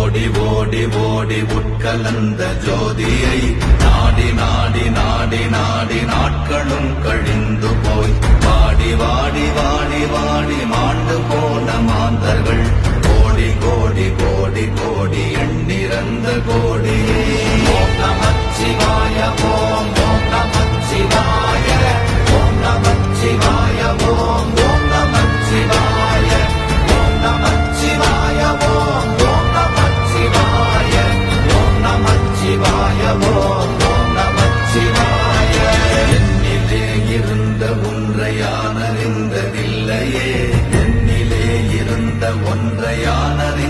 ஓடி ஓடி ஓடி உட்கலந்த ஜோதியை நாடி நாடி நாடி நாடி நாட்களும் கழிந்து போய் வாடி வாடி வாடி வாடி மாண்டு போன மாந்தர்கள் கோடி கோடி கோடி கோடி எண்ணிறந்த கோடியே. ஓம் நமச்சிவாய ஓம் ஓம் நமச்சிவாய ஓம் நமச்சிவாய ஓம் ஓம் நமச்சிவாய ஓம் நமச்சிவாய ஓம் ஓம் நமச்சிவாய ஓம் நமச்சிவாய ஓம் ஓம் நமச்சிவாய. என்னிலே இருந்த ஒன்றை யானறிந்ததில்லையே, என்னிலே இருந்த ஒன்றை யானறிந்த